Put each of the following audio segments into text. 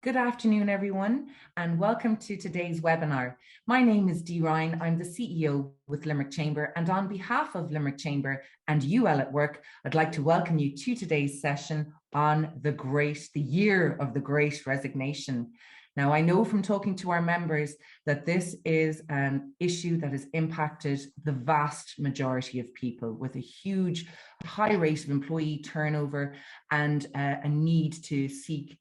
Good afternoon, everyone, and welcome to today's webinar. My name is Dee Ryan. I'm the CEO with Limerick Chamber, and on behalf of Limerick Chamber and UL at Work, I'd like to welcome you to today's session on the year of the Great Resignation. Now, I know from talking to our members that this is an issue that has impacted the vast majority of people, with a huge, high rate of employee turnover and a need to seek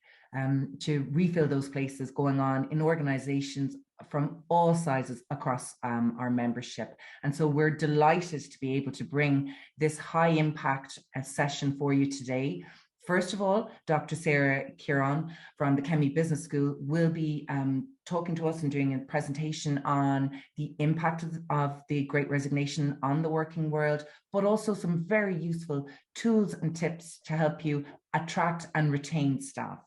to refill those places going on in organizations from all sizes across our membership. And so we're delighted to be able to bring this high impact session for you today. First of all, Dr. Sarah Kieran from the Chemie Business School will be talking to us and doing a presentation on the impact of the Great Resignation on the working world, but also some very useful tools and tips to help you attract and retain staff.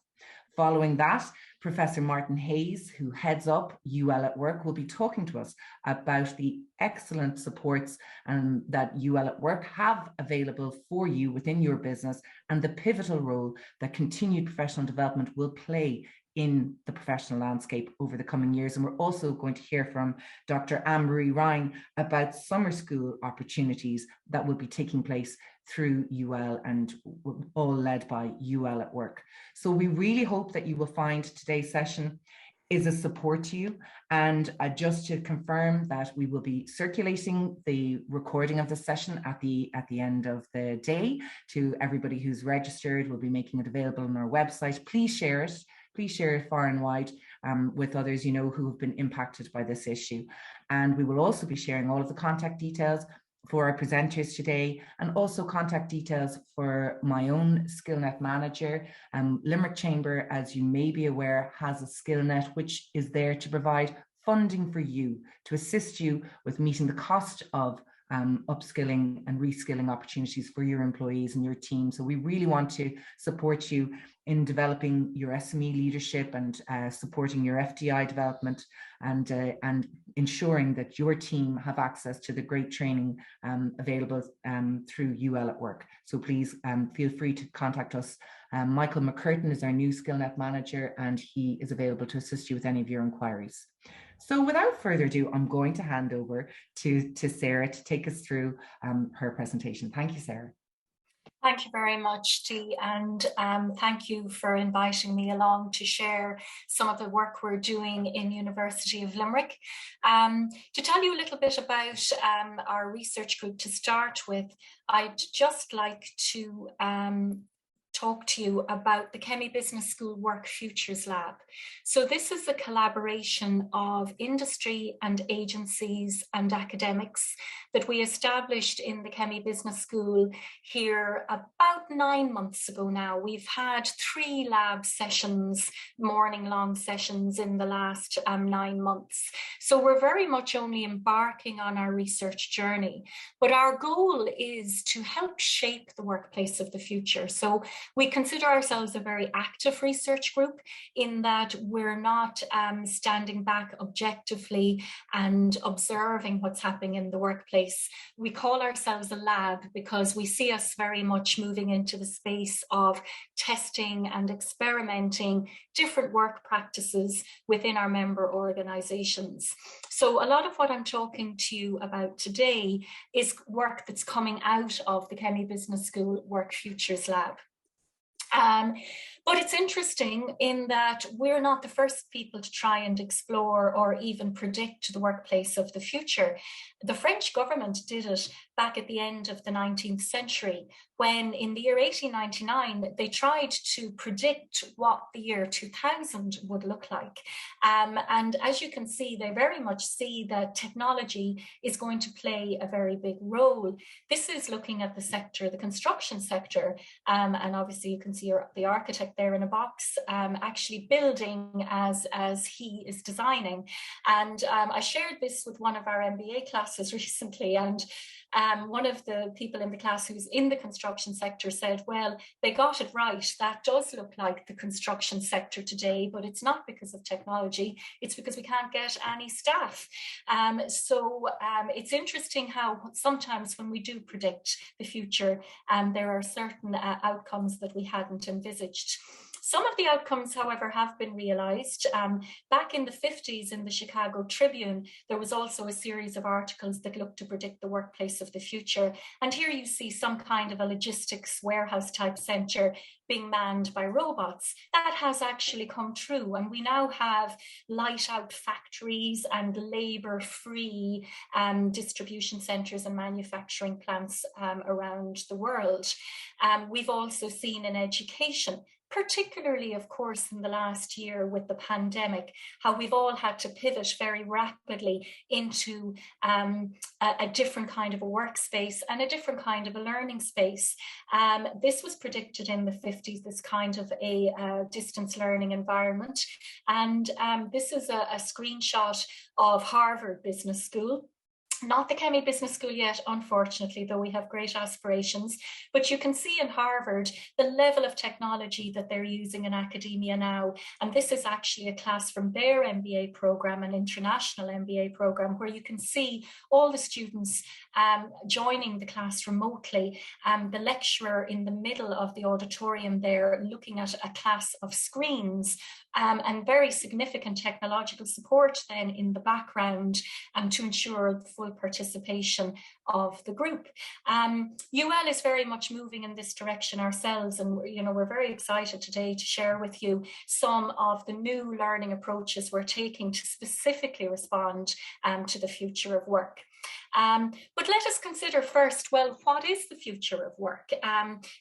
Following that, Professor Martin Hayes, who heads up UL at Work, will be talking to us about the excellent supports that UL at Work have available for you within your business and the pivotal role that continued professional development will play in the professional landscape over the coming years. And we're also going to hear from Dr. Anne-Marie Ryan about summer school opportunities that will be taking place through UL and all led by UL at Work. So we really hope that you will find today's session is a support to you. And just to confirm that we will be circulating the recording of the session at the end of the day to everybody who's registered. We'll be making it available on our website. Please share it. Please share it far and wide with others you know who have been impacted by this issue. And we will also be sharing all of the contact details for our presenters today, and also contact details for my own SkillNet manager. Limerick Chamber, as you may be aware, has a SkillNet which is there to provide funding for you to assist you with meeting the cost of upskilling and reskilling opportunities for your employees and your team. So we really want to support you in developing your SME leadership and supporting your FDI development and ensuring that your team have access to the great training available through UL at Work. So please feel free to contact us. Michael McCurtain is our new SkillNet manager, and he is available to assist you with any of your inquiries. So without further ado, I'm going to hand over to Sarah to take us through her presentation. Thank you, Sarah. Thank you very much, Dee, and thank you for inviting me along to share some of the work we're doing in University of Limerick. To tell you a little bit about our research group to start with, I'd just like to talk to you about the Chemie Business School Work Futures Lab. So this is a collaboration of industry and agencies and academics that we established in the Chemie Business School here about 9 months ago now. We've had 3 lab sessions, morning long sessions in the last 9 months. So we're very much only embarking on our research journey, but our goal is to help shape the workplace of the future. So we consider ourselves a very active research group in that we're not standing back objectively and observing what's happening in the workplace. We call ourselves a lab because we see us very much moving into the space of testing and experimenting different work practices within our member organizations. So a lot of what I'm talking to you about today is work that's coming out of the Chemie Business School Work Futures Lab. But it's interesting in that we're not the first people to try and explore or even predict the workplace of the future. The French government did it back at the end of the 19th century, when in the year 1899, they tried to predict what the year 2000 would look like. And as you can see, they very much see that technology is going to play a very big role. This is looking at the sector, the construction sector, and obviously you can see the architect there in a box, actually building as he is designing. And I shared this with one of our MBA classes recently, and one of the people in the class who's in the construction sector said, well, they got it right. That does look like the construction sector today, but it's not because of technology. It's because we can't get any staff. So it's interesting how sometimes when we do predict the future, there are certain outcomes that we hadn't envisaged. Some of the outcomes, however, have been realized. Back in the 50s in the Chicago Tribune, there was also a series of articles that looked to predict the workplace of the future. And here you see some kind of a logistics warehouse type center being manned by robots. That has actually come true. And we now have light out factories and labor free distribution centers and manufacturing plants around the world. We've also seen in education, particularly, of course, in the last year with the pandemic, how we've all had to pivot very rapidly into a different kind of a workspace and a different kind of a learning space. This was predicted in the 50s, this kind of a distance learning environment. And this is a screenshot of Harvard Business School. Not the Chemie Business School yet, unfortunately, though we have great aspirations. But you can see in Harvard the level of technology that they're using in academia now. And this is actually a class from their MBA program, an international MBA program, where you can see all the students joining the class remotely. The lecturer in the middle of the auditorium there looking at a class of screens. And very significant technological support then in the background to ensure the full participation of the group. UL is very much moving in this direction ourselves, and we're very excited today to share with you some of the new learning approaches we're taking to specifically respond to the future of work. But let us consider first, well, what is the future of work?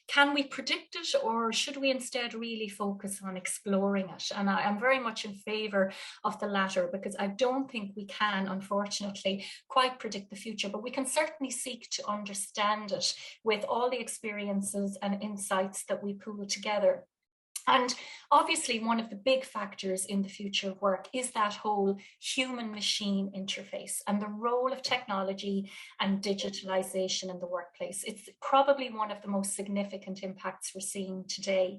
Can we predict it, or should we instead really focus on exploring it? And I'm very much in favor of the latter, because I don't think we can, unfortunately, quite predict the future, but we can certainly seek to understand it with all the experiences and insights that we pool together. And obviously, one of the big factors in the future of work is that whole human-machine interface and the role of technology and digitalization in the workplace. It's probably one of the most significant impacts we're seeing today.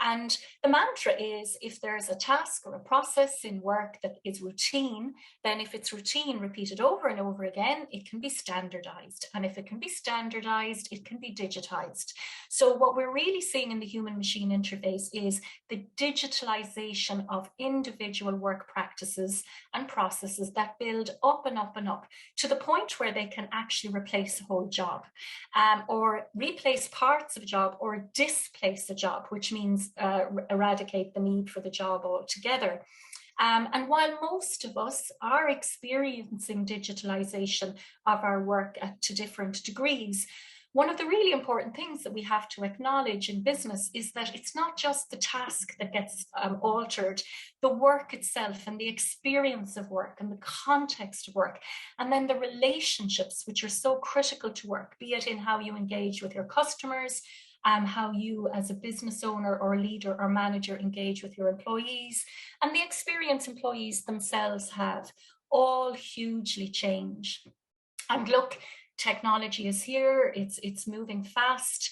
And the mantra is, if there's a task or a process in work that is routine, then if it's routine repeated over and over again, it can be standardized. And if it can be standardized, it can be digitized. So what we're really seeing in the human-machine interface is the digitalization of individual work practices and processes that build up and up and up to the point where they can actually replace a whole job, or replace parts of a job, or displace a job, which means eradicate the need for the job altogether. And while most of us are experiencing digitalization of our work to different degrees, one of the really important things that we have to acknowledge in business is that it's not just the task that gets altered, the work itself and the experience of work and the context of work, and then the relationships which are so critical to work, be it in how you engage with your customers, how you as a business owner or leader or manager engage with your employees, and the experience employees themselves have, all hugely change. And look, technology is here, it's moving fast.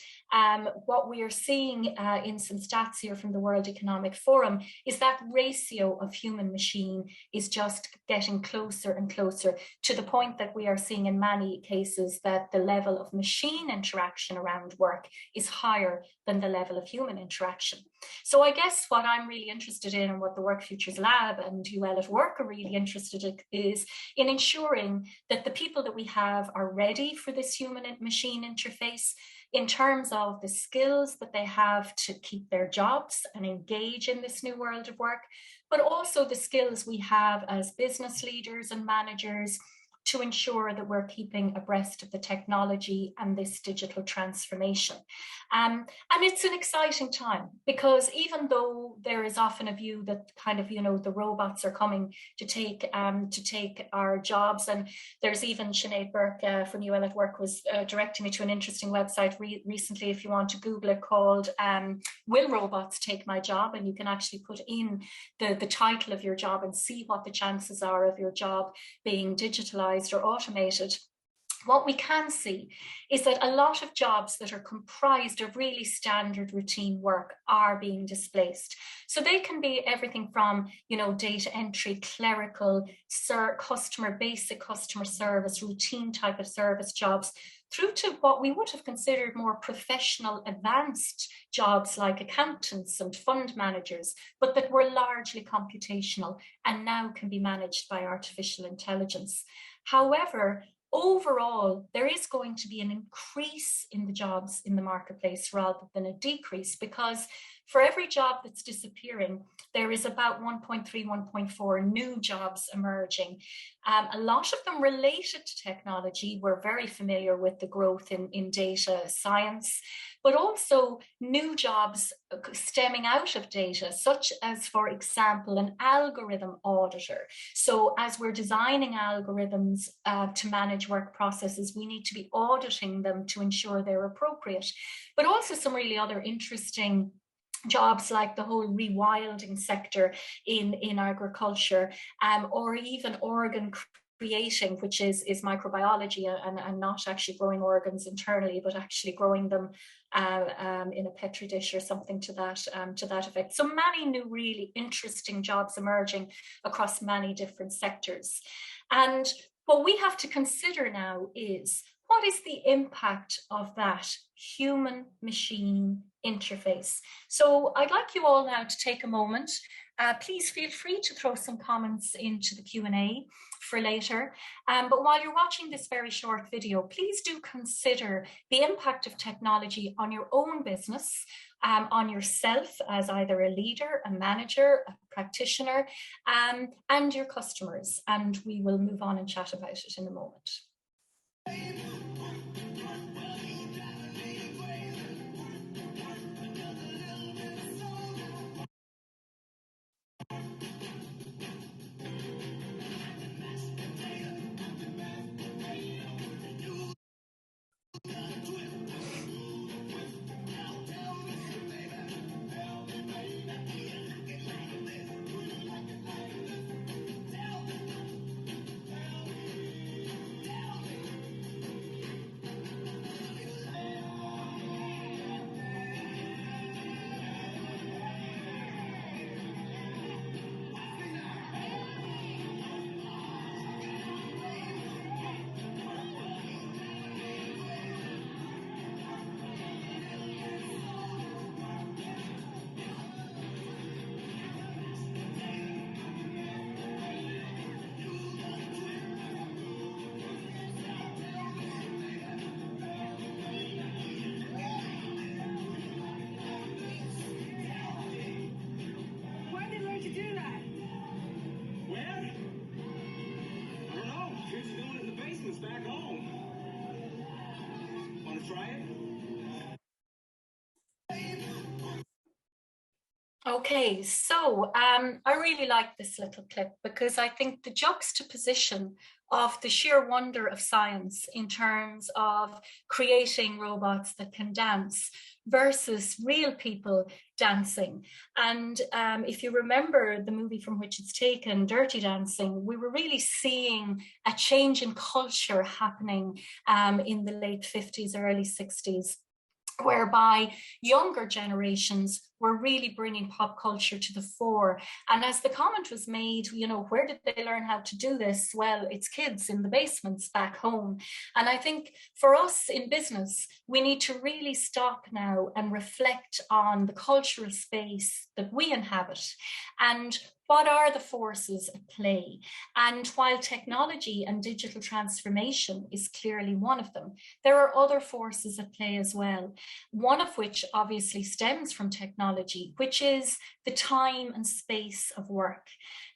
What we are seeing in some stats here from the World Economic Forum is that ratio of human machine is just getting closer and closer, to the point that we are seeing in many cases that the level of machine interaction around work is higher than the level of human interaction. So I guess what I'm really interested in, and what the Work Futures Lab and UL at Work are really interested in, is in ensuring that the people that we have are ready for this human and machine interface, in terms of the skills that they have to keep their jobs and engage in this new world of work, but also the skills we have as business leaders and managers to ensure that we're keeping abreast of the technology and this digital transformation. And it's an exciting time, because even though there is often a view that kind of, the robots are coming to take our jobs, and there's even Sinead Burke from UL at Work was directing me to an interesting website recently, if you want to Google it, called Will Robots Take My Job? And you can actually put in the title of your job and see what the chances are of your job being digitalized or automated. What we can see is that a lot of jobs that are comprised of really standard routine work are being displaced. So they can be everything from, data entry, clerical, basic customer service, routine type of service jobs, through to what we would have considered more professional, advanced jobs like accountants and fund managers, but that were largely computational and now can be managed by artificial intelligence. However, overall, there is going to be an increase in the jobs in the marketplace rather than a decrease, because for every job that's disappearing, there is about 1.3, 1.4 new jobs emerging. A lot of them related to technology. We're very familiar with the growth in data science, but also new jobs stemming out of data, such as, for example, an algorithm auditor. So as we're designing algorithms to manage work processes, we need to be auditing them to ensure they're appropriate. But also some really other interesting jobs like the whole rewilding sector in agriculture, or even organ creating, which is microbiology and not actually growing organs internally, but actually growing them in a petri dish or something to that effect. So many new really interesting jobs emerging across many different sectors. And what we have to consider now is, what is the impact of that human-machine interface? So I'd like you all now to take a moment. Please feel free to throw some comments into the Q&A for later. But while you're watching this very short video, please do consider the impact of technology on your own business, on yourself as either a leader, a manager, a practitioner, and your customers. And we will move on and chat about it in a moment. Back home. Want to try it? Okay, so I really like this little clip because I think the juxtaposition of the sheer wonder of science in terms of creating robots that can dance versus real people dancing. And if you remember the movie from which it's taken, Dirty Dancing, we were really seeing a change in culture happening in the late 50s, early 60s, whereby younger generations were really bringing pop culture to the fore. And as the comment was made, you know, where did they learn how to do this? Well, it's kids in the basements back home. And I think for us in business, we need to really stop now and reflect on the cultural space that we inhabit and what are the forces at play? And while technology and digital transformation is clearly one of them, there are other forces at play as well. One of which obviously stems from technology, which is the time and space of work.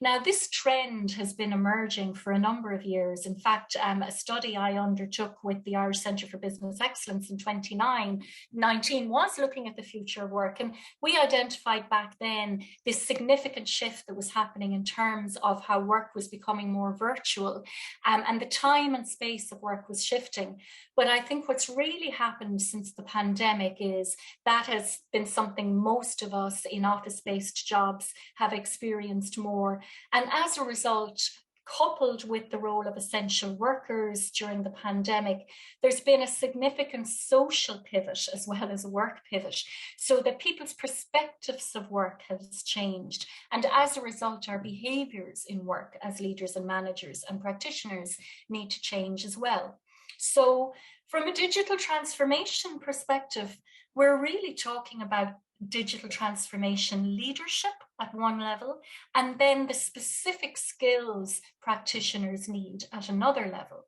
Now, this trend has been emerging for a number of years. In fact, a study I undertook with the Irish Centre for Business Excellence in 2019 was looking at the future of work. And we identified back then this significant shift that was happening in terms of how work was becoming more virtual, and the time and space of work was shifting. But I think what's really happened since the pandemic is that has been something most of us in office-based jobs have experienced more. And as a result, coupled with the role of essential workers during the pandemic, there's been a significant social pivot as well as a work pivot, so that people's perspectives of work has changed. And as a result, our behaviors in work as leaders and managers and practitioners need to change as well. So From a digital transformation perspective, we're really talking about digital transformation leadership at one level, and then the specific skills practitioners need at another level.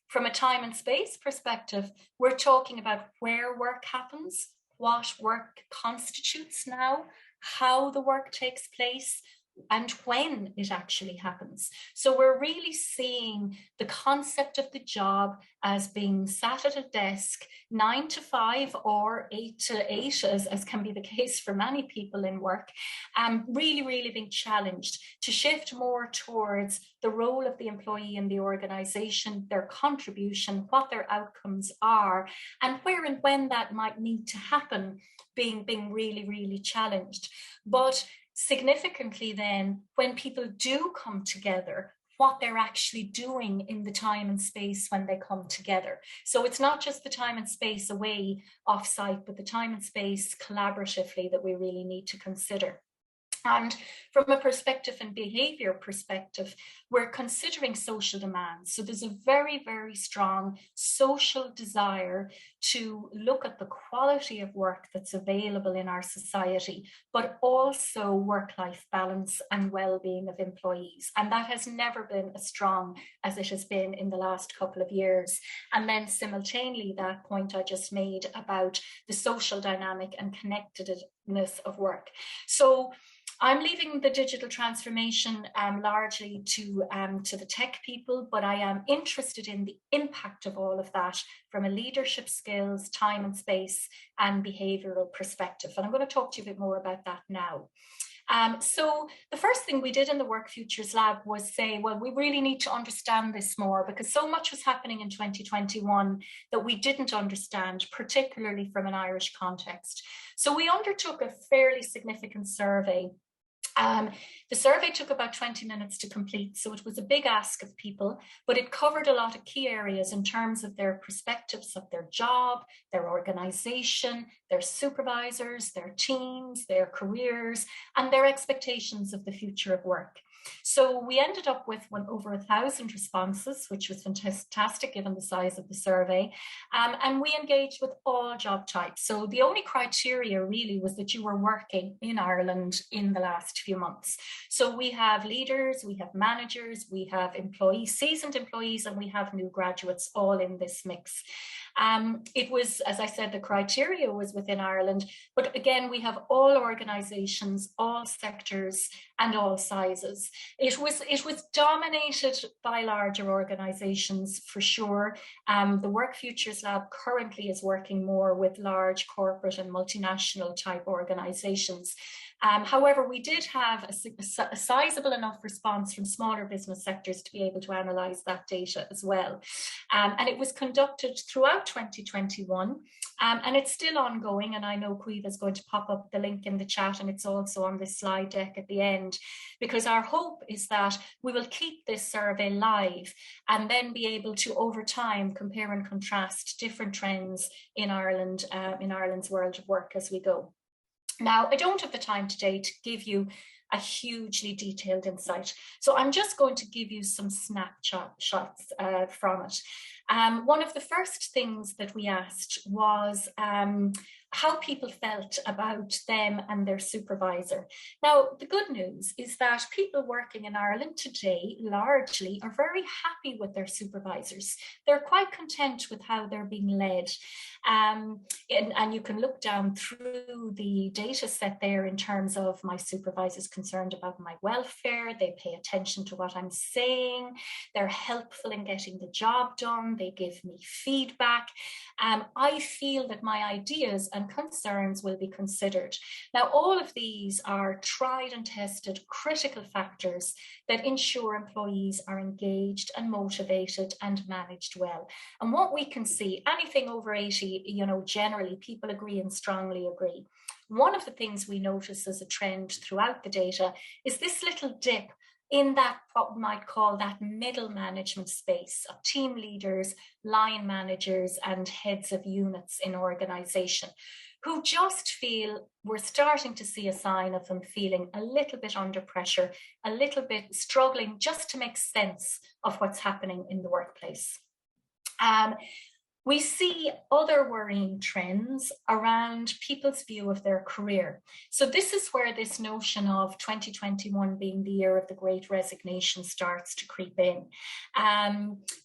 From a time and space perspective, we're talking about where work happens, what work constitutes now, how the work takes place, and when it actually happens. So we're really seeing the concept of the job as being sat at a desk 9 to 5 or 8 to 8, as can be the case for many people in work, really being challenged to shift more towards the role of the employee in the organization, their contribution, what their outcomes are, and where and when that might need to happen, being really challenged. But significantly then, when people do come together, what they're actually doing in the time and space when they come together. So it's not just the time and space away off-site, but the time and space collaboratively that we really need to consider. And from a perspective and behavior perspective, we're considering social demands. So there's a very strong social desire to look at the quality of work that's available in our society, but also work-life balance and well-being of employees. And that has never been as strong as it has been in the last couple of years. And then simultaneously, that point I just made about the social dynamic and connectedness of work. So I'm leaving the digital transformation largely to the tech people, but I am interested in the impact of all of that from a leadership skills, time and space, and behavioural perspective. And I'm going to talk to you a bit more about that now. So the first thing we did in the Work Futures Lab was say, well, we really need to understand this more, because so much was happening in 2021 that we didn't understand, particularly from an Irish context. So we undertook a fairly significant survey. The survey took about 20 minutes to complete, so it was a big ask of people, but it covered a lot of key areas in terms of their perspectives of their job, their organization, their supervisors, their teams, their careers, and their expectations of the future of work. So we ended up with over 1,000 responses, which was fantastic given the size of the survey. And we engaged with all job types. So the only criteria really was that you were working in Ireland in the last few months. So we have leaders, we have managers, we have employees, seasoned employees, and we have new graduates all in this mix. It was, as I said, the criteria was within Ireland, but again, we have all organisations, all sectors, and all sizes. It was dominated by larger organisations for sure. The Work Futures Lab currently is working more with large corporate and multinational type organisations. However, we did have a sizable enough response from smaller business sectors to be able to analyse that data as well. And it was conducted throughout 2021, and it's still ongoing. And I know Caoimhe is going to pop up the link in the chat, and it's also on this slide deck at the end, because our hope is that we will keep this survey live and then be able to, over time, compare and contrast different trends in Ireland, in Ireland's world of work as we go. Now, I don't have the time today to give you a hugely detailed insight, so I'm just going to give you some snapshots from it. One of the first things that we asked was how people felt about them and their supervisor. Now, the good news is that people working in Ireland today largely are very happy with their supervisors. They're quite content with how they're being led. And you can look down through the data set there in terms of my supervisor's concerned about my welfare, they pay attention to what I'm saying, they're helpful in getting the job done, they give me feedback. I feel that my ideas and concerns will be considered. Now, all of these are tried and tested critical factors that ensure employees are engaged and motivated and managed well. And what we can see, anything over 80, generally people agree and strongly agree. One of the things we notice as a trend throughout the data is this little dip in that, what we might call that middle management space of team leaders, line managers, and heads of units in organization, who just feel we're starting to see a sign of them feeling a little bit under pressure, a little bit struggling just to make sense of what's happening in the workplace. We see other worrying trends around people's view of their career. So this is where this notion of 2021 being the year of the Great Resignation starts to creep in.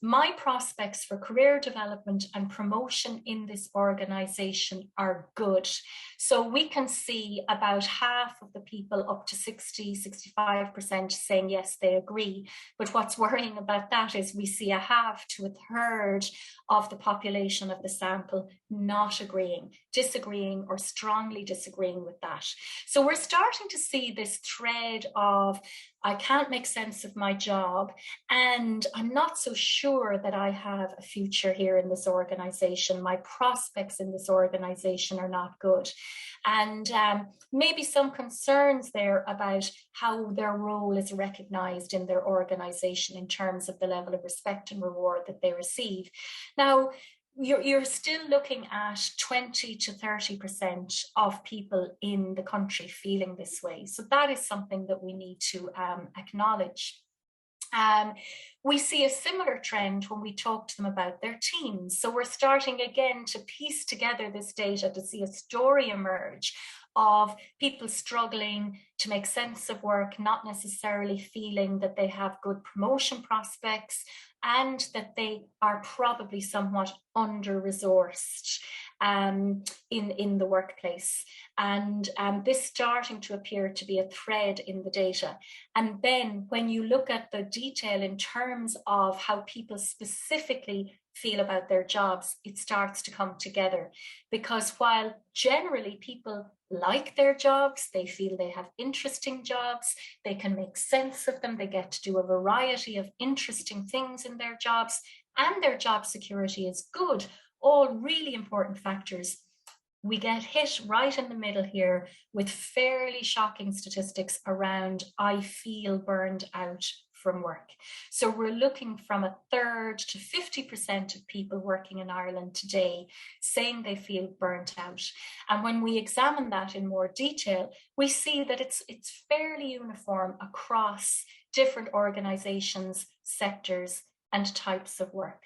My prospects for career development and promotion in this organization are good. So we can see about half of the people, up to 65% saying yes, they agree. But what's worrying about that is we see a half to a third of the population of the sample not agreeing, disagreeing, or strongly disagreeing with that. So we're starting to see this thread of, I can't make sense of my job, and I'm not so sure that I have a future here in this organization. My prospects in this organization are not good. And maybe some concerns there about how their role is recognized in their organization in terms of the level of respect and reward that they receive. Now, you're still looking at 20 to 30% of people in the country feeling this way. So that is something that we need to acknowledge. We see a similar trend when we talk to them about their teams. So we're starting again to piece together this data to see a story emerge of people struggling to make sense of work, not necessarily feeling that they have good promotion prospects, and that they are probably somewhat under-resourced in the workplace. And this starting to appear to be a thread in the data. And then when you look at the detail in terms of how people specifically feel about their jobs, it starts to come together. Because while generally people like their jobs, they feel they have interesting jobs, they can make sense of them, they get to do a variety of interesting things in their jobs, and their job security is good, all really important factors, we get hit right in the middle here with fairly shocking statistics around I feel burned out from work. So we're looking from a third to 50% of people working in Ireland today saying they feel burnt out. And when we examine that in more detail, we see that it's fairly uniform across different organizations, sectors, and types of work.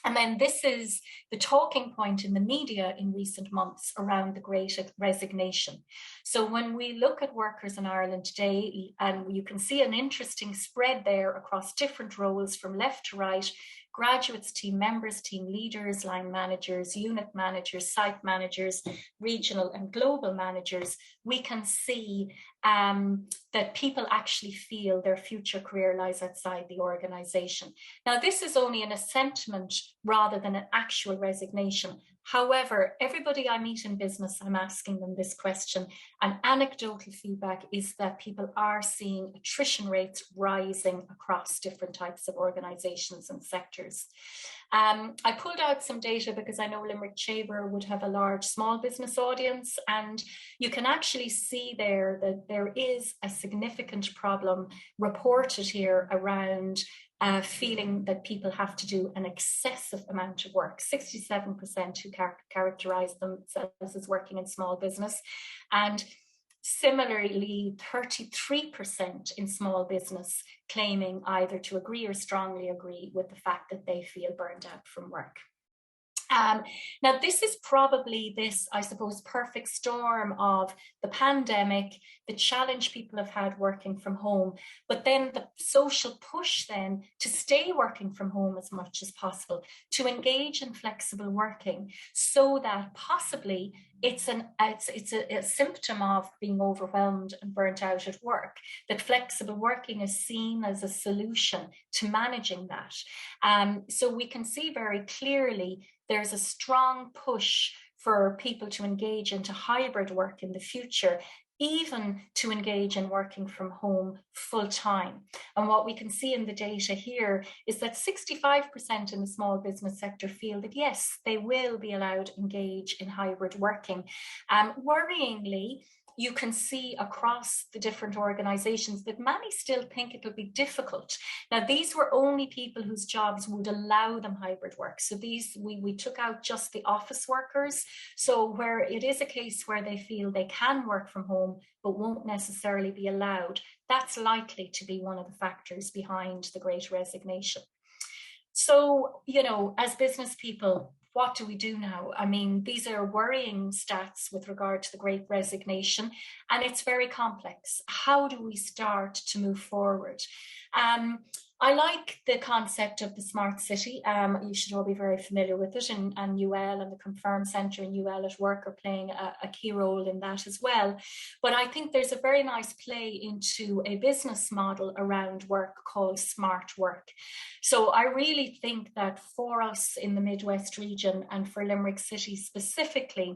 And then this is the talking point in the media in recent months around the Great Resignation. So when we look at workers in Ireland today, and you can see an interesting spread there across different roles from left to right, graduates, team members, team leaders, line managers, unit managers, site managers, regional and global managers, we can see that people actually feel their future career lies outside the organization. Now, this is only in a sentiment rather than an actual resignation. However, everybody I meet in business, I'm asking them this question, and anecdotal feedback is that people are seeing attrition rates rising across different types of organizations and sectors. I pulled out some data because I know Limerick Chamber would have a large small business audience, and you can actually see there that there is a significant problem reported here around feeling that people have to do an excessive amount of work. 67% who characterize themselves as working in small business, and similarly 33% in small business claiming either to agree or strongly agree with the fact that they feel burned out from work. Now, this is probably this, I suppose, perfect storm of the pandemic, the challenge people have had working from home, but then the social push then to stay working from home as much as possible, to engage in flexible working, so that possibly it's a symptom of being overwhelmed and burnt out at work, that flexible working is seen as a solution to managing that. So we can see very clearly there's a strong push for people to engage into hybrid work in the future, even to engage in working from home full time. And what we can see in the data here is that 65% in the small business sector feel that yes, they will be allowed to engage in hybrid working. Worryingly, you can see across the different organizations that many still think it'll be difficult. Now, these were only people whose jobs would allow them hybrid work. So these, we took out just the office workers. So where it is a case where they feel they can work from home, but won't necessarily be allowed, that's likely to be one of the factors behind the Great Resignation. So, you know, as business people, what do we do now? I mean, these are worrying stats with regard to the Great Resignation, and it's very complex. How do we start to move forward? I like the concept of the smart city. You should all be very familiar with it, and UL and the Confirm Centre and UL at Work are playing a key role in that as well. But I think there's a very nice play into a business model around work called smart work. So I really think that for us in the Midwest region and for Limerick City specifically,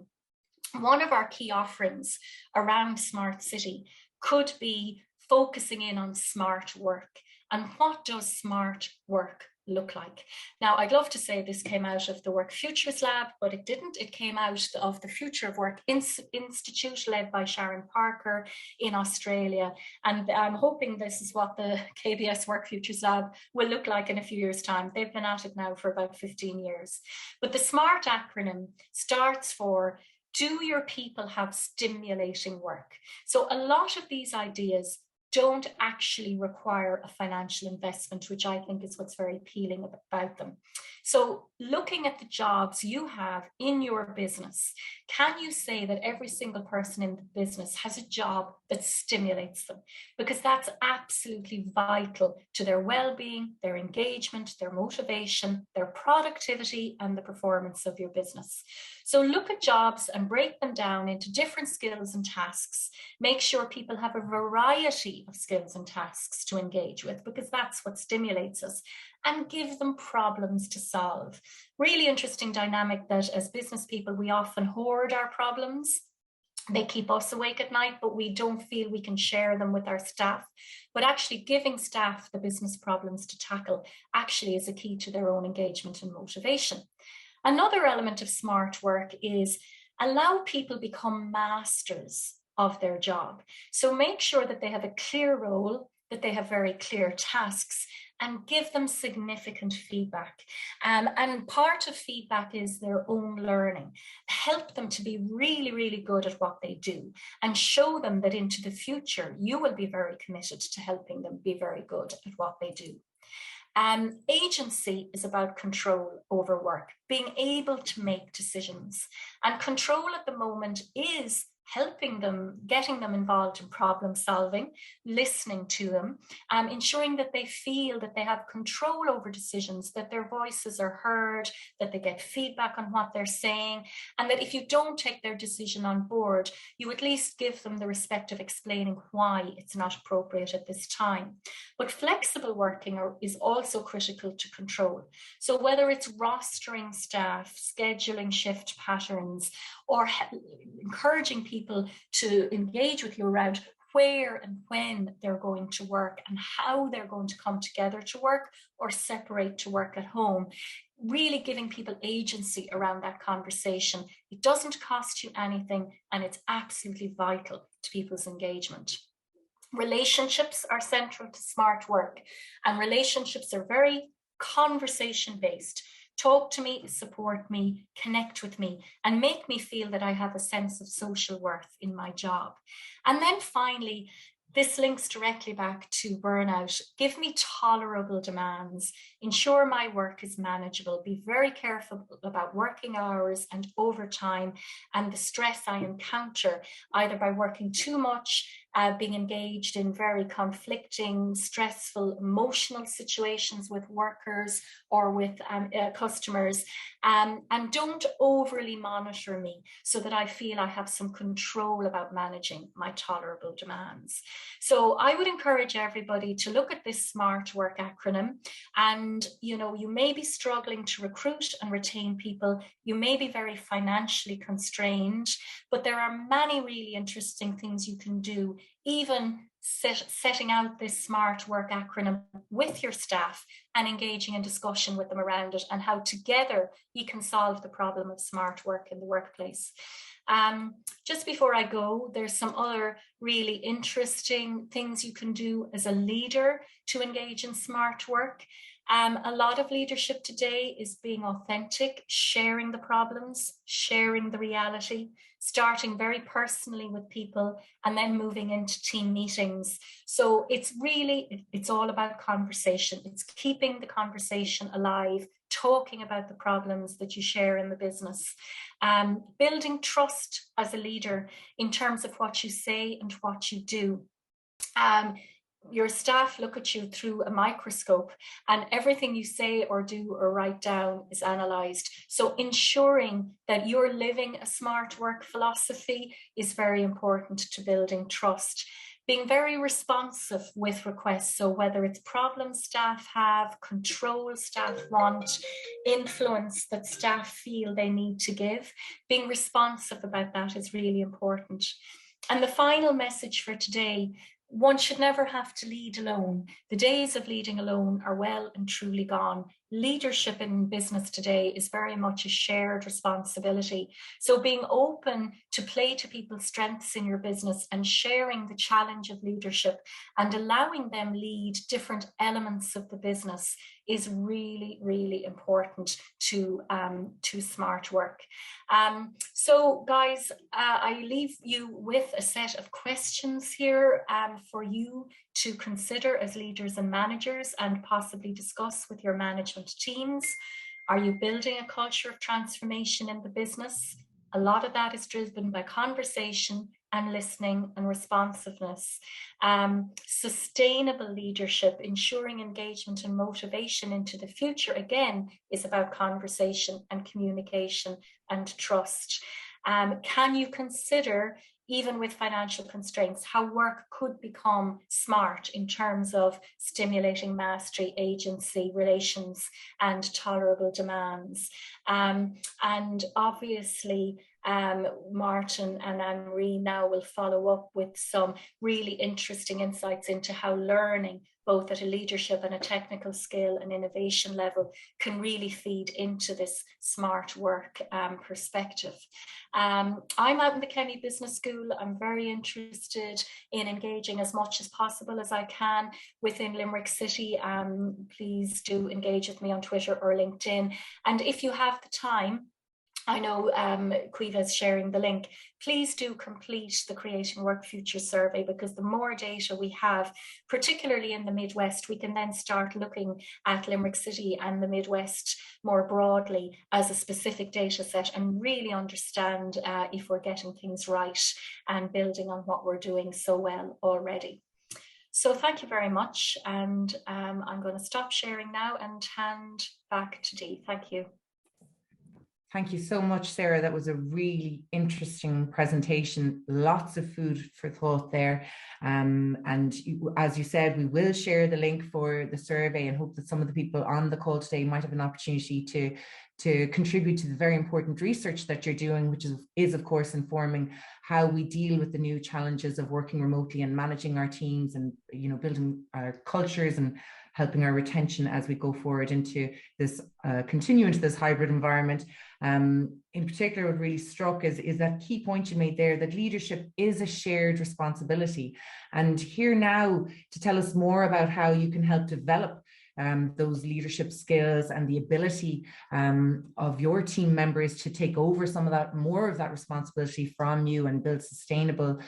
one of our key offerings around smart city could be focusing in on smart work. And what does smart work look like? Now, I'd love to say this came out of the Work Futures Lab, but it didn't. It came out of the Future of Work Institute led by Sharon Parker in Australia. And I'm hoping this is what the KBS Work Futures Lab will look like in a few years' time. They've been at it now for about 15 years. But the SMART acronym starts for, do your people have stimulating work? So a lot of these ideas don't actually require a financial investment, which I think is what's very appealing about them. So looking at the jobs you have in your business, can you say that every single person in the business has a job that stimulates them? Because that's absolutely vital to their well-being, their engagement, their motivation, their productivity, and the performance of your business. So look at jobs and break them down into different skills and tasks. Make sure people have a variety of skills and tasks to engage with, because that's what stimulates us, and give them problems to solve. Really interesting dynamic that as business people, we often hoard our problems. They keep us awake at night, but we don't feel we can share them with our staff. But actually giving staff the business problems to tackle actually is a key to their own engagement and motivation. Another element of smart work is allow people become masters of their job. So make sure that they have a clear role, that they have very clear tasks, and give them significant feedback. And part of feedback is their own learning. Help them to be really, really good at what they do, and show them that into the future, you will be very committed to helping them be very good at what they do. Agency is about control over work, being able to make decisions. And control at the moment is helping them, getting them involved in problem solving, listening to them, ensuring that they feel that they have control over decisions, that their voices are heard, that they get feedback on what they're saying, and that if you don't take their decision on board, you at least give them the respect of explaining why it's not appropriate at this time. But flexible working is also critical to control. So whether it's rostering staff, scheduling shift patterns, or encouraging people to engage with you around where and when they're going to work and how they're going to come together to work or separate to work at home, really giving people agency around that conversation. It doesn't cost you anything, and it's absolutely vital to people's engagement. Relationships are central to smart work, and relationships are very conversation-based. Talk to me, support me, connect with me, and make me feel that I have a sense of social worth in my job. And then finally, this links directly back to burnout. Give me tolerable demands. Ensure my work is manageable. Be very careful about working hours and overtime and the stress I encounter, either by working too much, being engaged in very conflicting, stressful, emotional situations with workers or with customers. And don't overly monitor me so that I feel I have some control about managing my tolerable demands. So I would encourage everybody to look at this SMART work acronym. And you may be struggling to recruit and retain people. You may be very financially constrained, but there are many really interesting things you can do, even setting out this SMART work acronym with your staff and engaging in discussion with them around it, and how together you can solve the problem of smart work in the workplace. Just before I go, there's some other really interesting things you can do as a leader to engage in smart work. A lot of leadership today is being authentic, sharing the problems, sharing the reality, starting very personally with people, and then moving into team meetings. So it's all about conversation. It's keeping the conversation alive talking about the problems that you share in the business, building trust as a leader in terms of what you say and what you do. Your staff look at you through a microscope, and everything you say or do or write down is analysed. So ensuring that you're living a smart work philosophy is very important to building trust. Being very responsive with requests, so whether it's problems staff have, control staff want, influence that staff feel they need to give, being responsive about that is really important. And the final message for today: one should never have to lead alone. The days of leading alone are well and truly gone. Leadership in business today is very much a shared responsibility. So being open to play to people's strengths in your business and sharing the challenge of leadership and allowing them lead different elements of the business is really, really important to smart work. So guys, I leave you with a set of questions here for you to consider as leaders and managers and possibly discuss with your management teams. Are you building a culture of transformation in the business? A lot of that is driven by conversation and listening and responsiveness. Sustainable leadership, ensuring engagement and motivation into the future, again, is about conversation and communication and trust. Can you consider, even with financial constraints, how work could become smart in terms of stimulating mastery, agency, relations, and tolerable demands? And obviously, Martin and Anne-Marie now will follow up with some really interesting insights into how learning, both at a leadership and a technical skill and innovation level, can really feed into this smart work perspective. I'm out in the Kenny Business School. I'm very interested in engaging as much as possible as I can within Limerick City. Please do engage with me on Twitter or LinkedIn. And if you have the time, I know Caoimhe is sharing the link. Please do complete the Creating Work Future survey, because the more data we have, particularly in the Midwest, we can then start looking at Limerick City and the Midwest more broadly as a specific data set and really understand if we're getting things right and building on what we're doing so well already. So thank you very much. And I'm going to stop sharing now and hand back to Dee. Thank you. Thank you so much, Sarah. That was a really interesting presentation. Lots of food for thought there. And as you said, we will share the link for the survey and hope that some of the people on the call today might have an opportunity to contribute to the very important research that you're doing, which is of course informing how we deal with the new challenges of working remotely and managing our teams and, you know, building our cultures and helping our retention as we go forward into this, continue into this hybrid environment. In particular, what really struck is that key point you made there, that leadership is a shared responsibility. And here now to tell us more about how you can help develop those leadership skills and the ability of your team members to take over some of that, more of that responsibility from you and build sustainable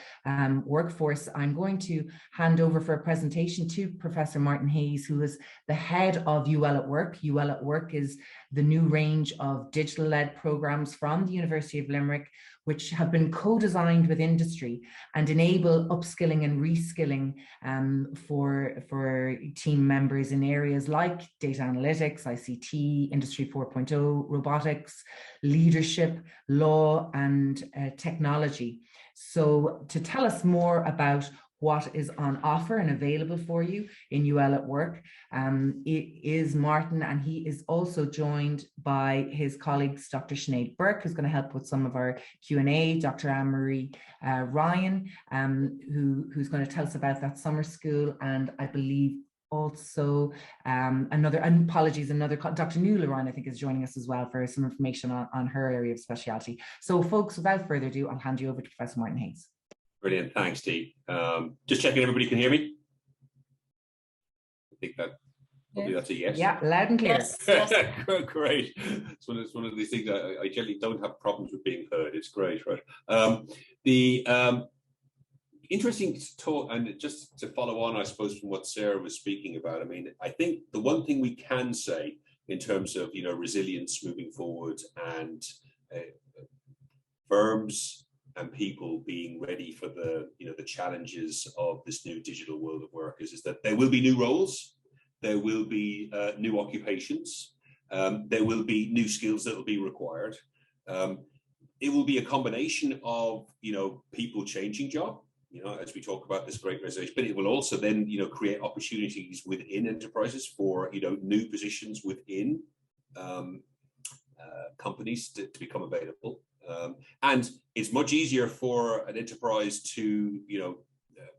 workforce. I'm going to hand over for a presentation to Professor Martin Hayes, who is the head of UL at Work. UL at Work is the new range of digital-led programs from the University of Limerick, which have been co-designed with industry and enable upskilling and reskilling for team members in areas like data analytics, ICT, Industry 4.0, robotics, leadership, law, and technology. So to tell us more about what is on offer and available for you in UL at Work, it is Martin, and he is also joined by his colleagues, Dr. Sinead Burke, who's going to help with some of our Q&A, Dr. Anne-Marie Ryan, who's going to tell us about that summer school, and I believe also another Dr. Nuala Ryan, I think, is joining us as well for some information on her area of speciality. So folks, without further ado, I'll hand you over to Professor Martin Hayes. Brilliant, thanks, Dee. Just checking everybody can hear me. I think that probably that's a yes. Yeah, loud and clear. Yes. Great. It's one of these things I generally don't have problems with being heard. It's great, right? The interesting talk, and just to follow on, I suppose, from what Sarah was speaking about. I mean, I think the one thing we can say in terms of, you know, resilience moving forward, and firms and people being ready for the, you know, the challenges of this new digital world of work is that there will be new roles, there will be new occupations, there will be new skills that will be required. It will be a combination of, you know, people changing job, you know, as we talk about this Great Resignation, but it will also then, you know, create opportunities within enterprises for, you know, new positions within companies to become available. And it's much easier for an enterprise to, you know,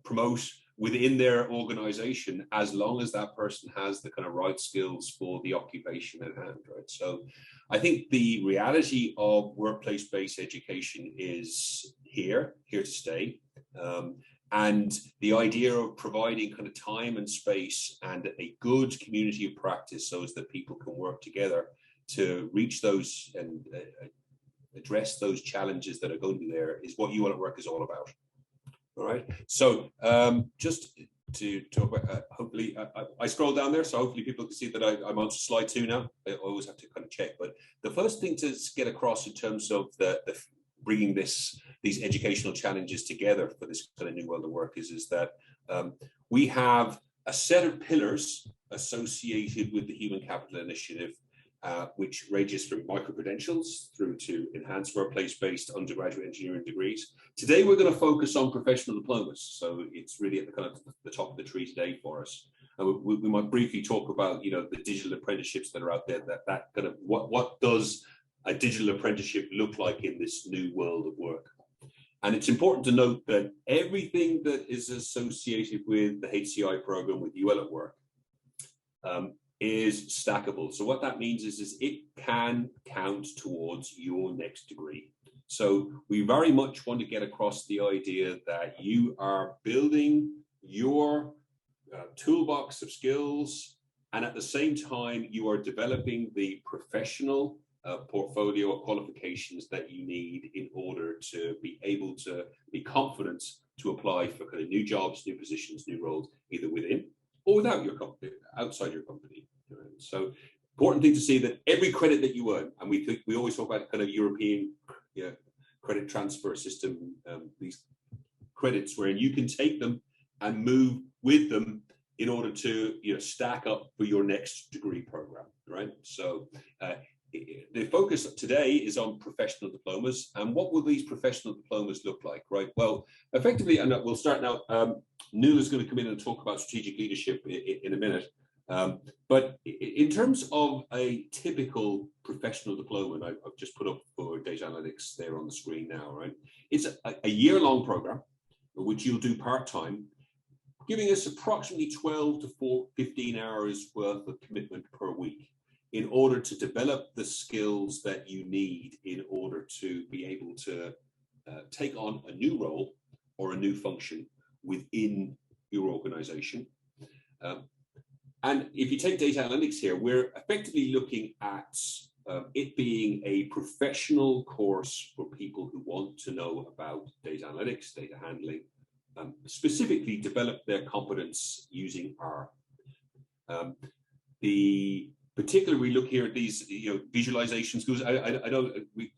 promote within their organization as long as that person has the kind of right skills for the occupation at hand, right? So I think the reality of workplace-based education is here to stay. And the idea of providing kind of time and space and a good community of practice so as that people can work together to reach those and address those challenges that are going to be there is what UL at Work is all about. All right. So just to talk about, hopefully, I scrolled down there, so hopefully people can see that I'm on slide 2 now. I always have to kind of check. But the first thing to get across in terms of the bringing these educational challenges together for this kind of new world of work is that we have a set of pillars associated with the Human Capital Initiative, which ranges from micro-credentials through to enhanced workplace-based undergraduate engineering degrees. Today, we're going to focus on professional diplomas. So it's really at the kind of the top of the tree today for us. And we might briefly talk about, you know, the digital apprenticeships that are out there, that kind of what does a digital apprenticeship look like in this new world of work. And it's important to note that everything that is associated with the HCI program with UL at Work is stackable. So what that means is it can count towards your next degree. So we very much want to get across the idea that you are building your toolbox of skills, and at the same time you are developing the professional portfolio of qualifications that you need in order to be able to be confident to apply for kind of new jobs, new positions, new roles, either within or without your company, outside your company. So important thing to see that every credit that you earn, and we always talk about kind of European credit transfer system, these credits where you can take them and move with them in order to, you know, stack up for your next degree program, right? So the focus today is on professional diplomas, and what will these professional diplomas look like, right? Well, effectively, and we'll start now. Nuala's going to come in and talk about strategic leadership in a minute. But in terms of a typical professional diploma, and I've just put up for data analytics there on the screen now, right? It's a year-long program, which you'll do part-time, giving us approximately 12 to 15 hours worth of commitment per week in order to develop the skills that you need in order to be able to take on a new role or a new function within your organization. And if you take data analytics here, we're effectively looking at it being a professional course for people who want to know about data analytics, data handling, specifically develop their competence using R. Particularly, we look here at these, you know, visualization skills. I know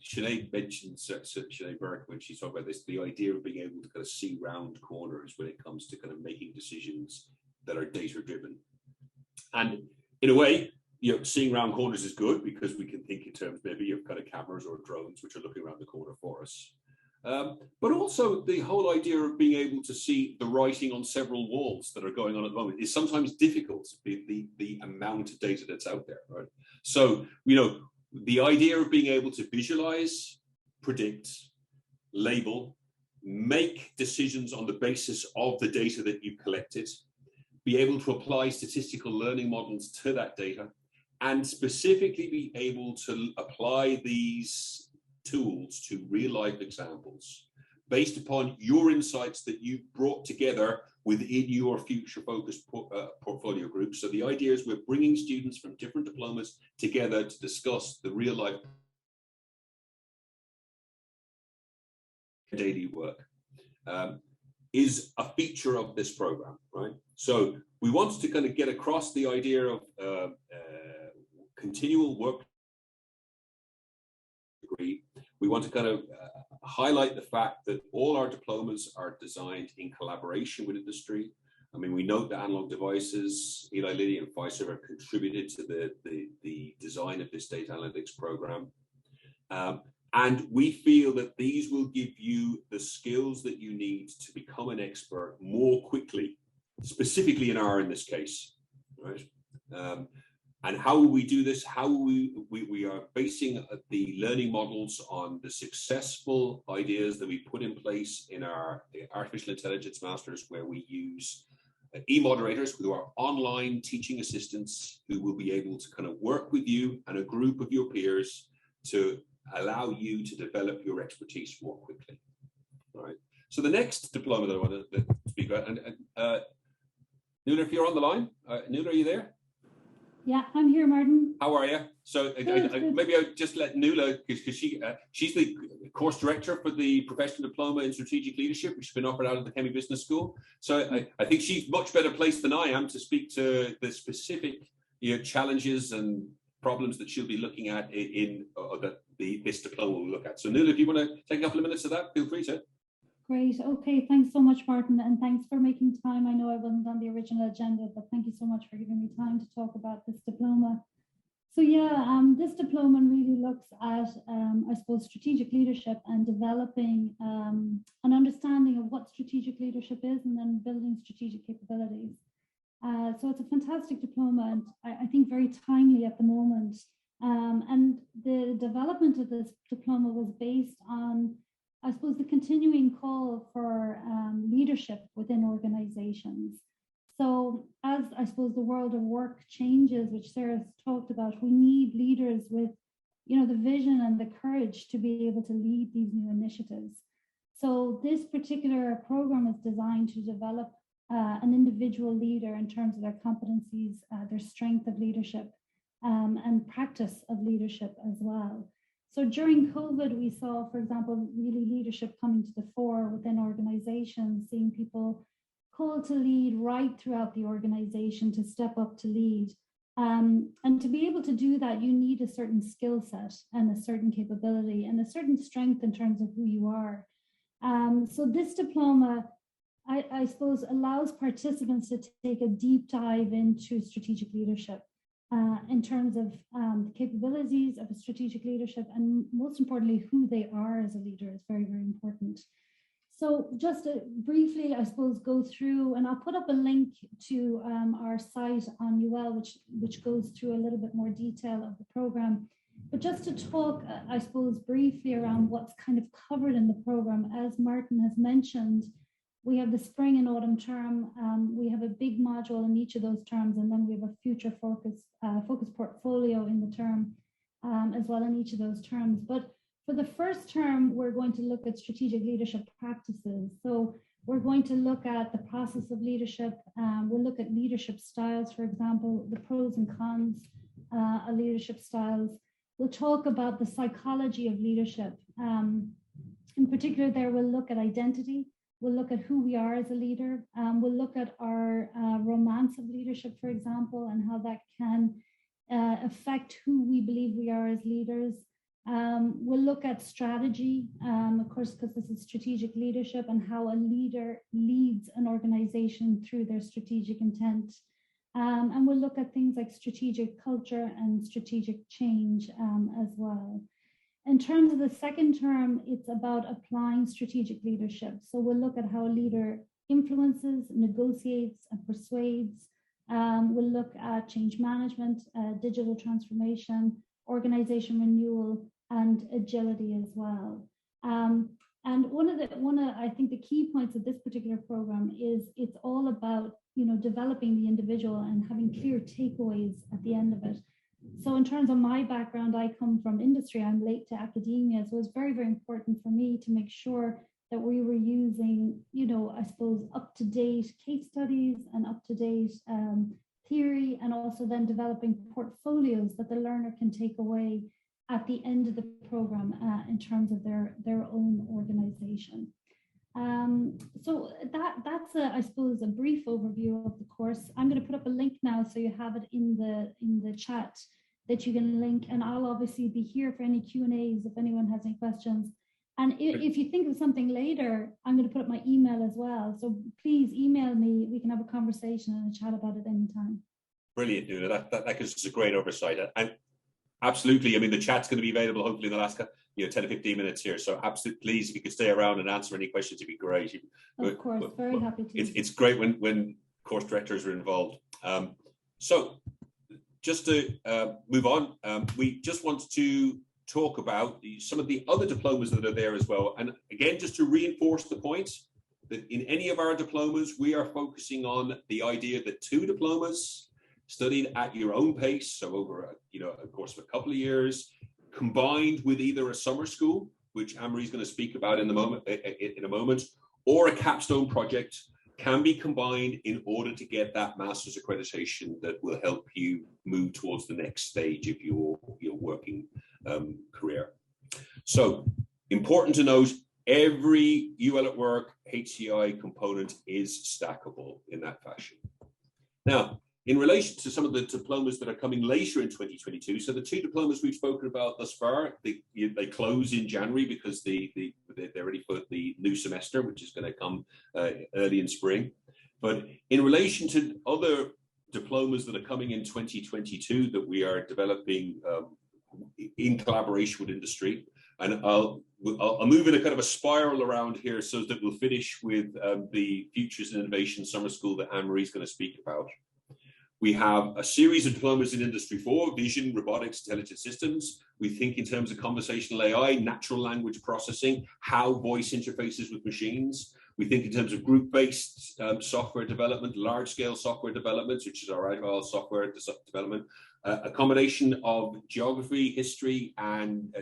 Sinead mentioned Sinead Burke when she talked about this, the idea of being able to kind of see round corners when it comes to kind of making decisions that are data driven. And in a way, you know, seeing round corners is good because we can think in terms maybe of kind of cameras or drones which are looking around the corner for us. But also the whole idea of being able to see the writing on several walls that are going on at the moment is sometimes difficult, the amount of data that's out there, right? So, you know, the idea of being able to visualize, predict, label, make decisions on the basis of the data that you collected, be able to apply statistical learning models to that data, and specifically be able to apply these tools to real life examples based upon your insights that you've brought together within your future focused portfolio group. So the idea is we're bringing students from different diplomas together to discuss the real life daily work. Is a feature of this program, right? So we want to kind of get across the idea of continual work degree, we want to kind of highlight the fact that all our diplomas are designed in collaboration with industry. I mean, we note that Analog Devices, Eli Lilly and Pfizer have contributed to the design of this data analytics program. And we feel that these will give you the skills that you need to become an expert more quickly, specifically in R in this case, right? And how will we do this? How will we are basing the learning models on the successful ideas that we put in place in our artificial intelligence masters, where we use e-moderators who are online teaching assistants who will be able to kind of work with you and a group of your peers to allow you to develop your expertise more quickly. All right. So the next diploma that I want to speak about, and Nuala, if you're on the line, Nuala, are you there? Yeah, I'm here, Martin. How are you? So maybe I'll just let Nuala, because she's the course director for the professional diploma in strategic leadership, which has been offered out of the Kemi Business School. So I think she's much better placed than I am to speak to the specific challenges and problems that she'll be looking at in this diploma will look at. So Nuala, if you want to take a couple of minutes of that, feel free to. Great. Okay. Thanks so much, Martin. And thanks for making time. I know I wasn't on the original agenda, but thank you so much for giving me time to talk about this diploma. So yeah, this diploma really looks at, I suppose, strategic leadership and developing an understanding of what strategic leadership is, and then building strategic capabilities. So it's a fantastic diploma, and I think very timely at the moment. And the development of this diploma was based on, I suppose, the continuing call for leadership within organizations. So as I suppose the world of work changes, which Sarah's talked about, we need leaders with, the vision and the courage to be able to lead these new initiatives. So this particular program is designed to develop an individual leader in terms of their competencies, their strength of leadership, and practice of leadership as well. So during COVID, we saw, for example, really leadership coming to the fore within organizations, seeing people called to lead right throughout the organization, to step up to lead. And to be able to do that, you need a certain skill set and a certain capability and a certain strength in terms of who you are. So this diploma, I suppose, allows participants to take a deep dive into strategic leadership. In terms of the capabilities of a strategic leadership, and most importantly, who they are as a leader is very, very important. So just to briefly, I suppose, go through, and I'll put up a link to our site on UL, which goes through a little bit more detail of the program. But just to talk, I suppose, briefly around what's kind of covered in the program, as Martin has mentioned, we have the spring and autumn term. We have a big module in each of those terms, and then we have a future focus portfolio in the term as well in each of those terms. But for the first term, we're going to look at strategic leadership practices. So we're going to look at the process of leadership. We'll look at leadership styles, for example, the pros and cons of leadership styles. We'll talk about the psychology of leadership. In particular, there we'll look at identity. We'll look at who we are as a leader. We'll look at our romance of leadership, for example, and how that can affect who we believe we are as leaders. We'll look at strategy, of course, because this is strategic leadership, and how a leader leads an organization through their strategic intent. And we'll look at things like strategic culture and strategic change as well. In terms of the second term, it's about applying strategic leadership. So we'll look at how a leader influences, negotiates, and persuades. We'll look at change management, digital transformation, organization renewal, and agility as well. And one of I think the key points of this particular program is it's all about developing the individual and having clear takeaways at the end of it. So in terms of my background, I come from industry. I'm late to academia, so it's very, very important for me to make sure that we were using, I suppose, up-to-date case studies and up-to-date theory, and also then developing portfolios that the learner can take away at the end of the program in terms of their own organization. So that's I suppose, a brief overview of the course. I'm going to put up a link now so you have it in the chat. that you can link, and I'll obviously be here for any Q&As if anyone has any questions. And if you think of something later, I'm going to put up my email as well. So please email me. We can have a conversation and a chat about it anytime. Brilliant, Nuala. That gives us a great oversight. And absolutely, I mean, the chat's going to be available hopefully in the last 10 to 15 minutes here. So absolutely, please, if you could stay around and answer any questions, it'd be great. Of course, very happy to. It's great when course directors are involved. So just to move on, we just want to talk about some of the other diplomas that are there as well. And again, just to reinforce the point that in any of our diplomas, we are focusing on the idea that 2 diplomas studied at your own pace, so over a course of a couple of years, combined with either a summer school, which Anne-Marie's going to speak about in a moment, or a capstone project, can be combined in order to get that master's accreditation that will help you move towards the next stage of your working career. So important to note, every UL at Work HCI component is stackable in that fashion. Now, in relation to some of the diplomas that are coming later in 2022, so the 2 diplomas we've spoken about thus far, they close in January because they're ready for the new semester, which is going to come early in spring. But in relation to other diplomas that are coming in 2022 that we are developing in collaboration with industry, and I'll move in a kind of a spiral around here so that we'll finish with the Futures and Innovation Summer School that Anne-Marie's going to speak about. We have a series of diplomas in Industry 4, Vision, Robotics, Intelligent Systems. We think in terms of conversational AI, natural language processing, how voice interfaces with machines. We think in terms of group-based software development, large-scale software development, which is our agile software development, a combination of geography, history, and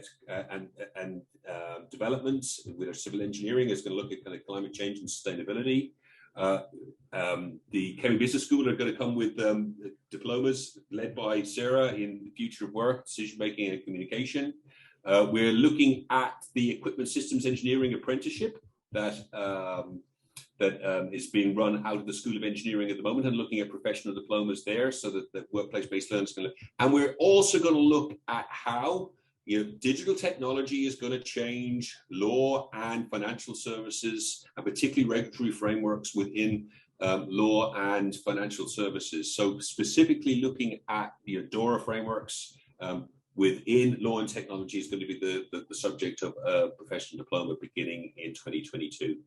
development with our civil engineering is going to look at kind of climate change and sustainability. The Kerry Business School are going to come with diplomas led by Sarah in the future of work, decision making and communication. We're looking at the equipment systems engineering apprenticeship that is being run out of the School of Engineering at the moment, and looking at professional diplomas there, so that the workplace-based learning is going to. And we're also going to look at how digital technology is going to change law and financial services, and particularly regulatory frameworks within law and financial services. So specifically looking at the DORA frameworks within law and technology is going to be the subject of a professional diploma beginning in 2022.